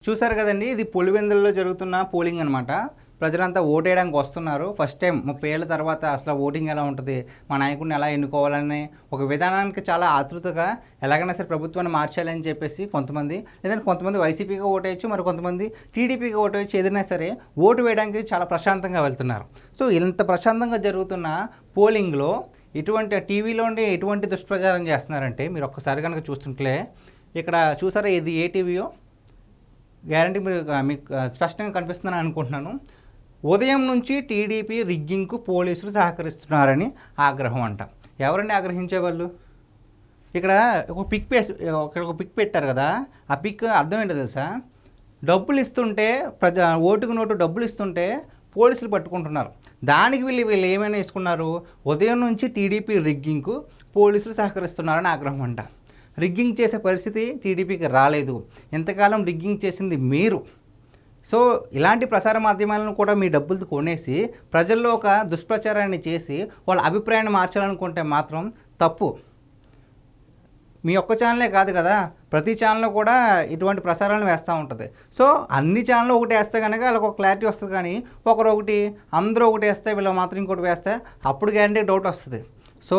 చూసారు కదండీ! ఇది పులివెందులలో జరుగుతున్న పోలింగ్ అనమాట. ప్రజలంతా ఓటేయడానికి వస్తున్నారు. ఫస్ట్ టైం 30 ఏళ్ల తర్వాత అసలు ఓటింగ్ ఎలా ఉంటది? మా నాయకుడిని ఎలా ఎన్నుకోవాలని ఒక విధానానికి చాలా ఆతృతగా ఎలాగైనా సరే ప్రభుత్వాన్ని మార్చాలని చెప్పేసి కొంతమంది, లేదంటే కొంతమంది వైసీపీకి ఓటేయొచ్చు, మరి కొంతమంది టీడీపీకి ఓటేయొచ్చు. ఏదైనా సరే ఓటు వేయడానికి చాలా ప్రశాంతంగా వెళ్తున్నారు. సో ఇంత ప్రశాంతంగా జరుగుతున్న పోలింగ్‌లో ఇటువంటి టీవీలో ఎటువంటి దుష్ప్రచారం చేస్తున్నారంటే మీరు ఒక్కసారి కనుక చూస్తుంటే ఇక్కడ చూసారా ఇది ఏ టీవీయో? గ్యారంటీ మీకు స్పష్టంగా కనిపిస్తుందని అనుకుంటున్నాను. ఉదయం నుంచి టీడీపీ రిగ్గింగ్కు పోలీసులు సహకరిస్తున్నారని ఆగ్రహం అంట. ఎవరండి ఆగ్రహించేవాళ్ళు? ఇక్కడ ఒక పిక్ పెట్టారు కదా, ఆ పిక్ అర్థం ఏంటో తెలుసా? డబ్బులు ఇస్తుంటే ఓటుకు నోటు డబ్బులు ఇస్తుంటే పోలీసులు పట్టుకుంటున్నారు. దానికి వీళ్ళు ఏమైనా వేసుకున్నారు? ఉదయం నుంచి టీడీపీ రిగ్గింగ్కు పోలీసులు సహకరిస్తున్నారని ఆగ్రహం అంట. రిగ్గింగ్ చేసే పరిస్థితి టీడీపీకి రాలేదు. ఎంతకాలం రిగ్గింగ్ చేసింది మీరు. సో ఇలాంటి ప్రసార మాధ్యమాలను కూడా మీ డబ్బులతో కొనేసి ప్రజల్లో ఒక దుష్ప్రచారాన్ని చేసి వాళ్ళ అభిప్రాయాన్ని మార్చాలనుకుంటే మాత్రం తప్పు. మీ ఒక్క ఛానలే కాదు కదా, ప్రతి ఛానల్లో కూడా ఇటువంటి ప్రసారాలను వేస్తూ ఉంటుంది. సో అన్ని ఛానళ్ళు ఒకటి వేస్తే కనుక వాళ్ళకి ఒక క్లారిటీ వస్తుంది. కానీ ఒకరు ఒకటి, అందరూ ఒకటి వేస్తే వీళ్ళు మాత్రం ఇంకోటి వేస్తే అప్పుడు గ్యారంటీ డౌట్ వస్తుంది. సో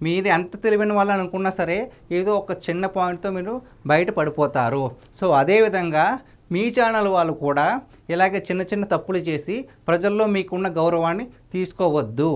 మీరు ఎంత తెలివైన వాళ్ళు అనుకున్నా సరే ఏదో ఒక చిన్న పాయింట్తో మీరు బయట పడిపోతారు. సో అదేవిధంగా మీ ఛానల్ వాళ్ళు కూడా ఇలాగే చిన్న చిన్న తప్పులు చేసి ప్రజల్లో మీకున్న గౌరవాన్ని తీసుకోవద్దు.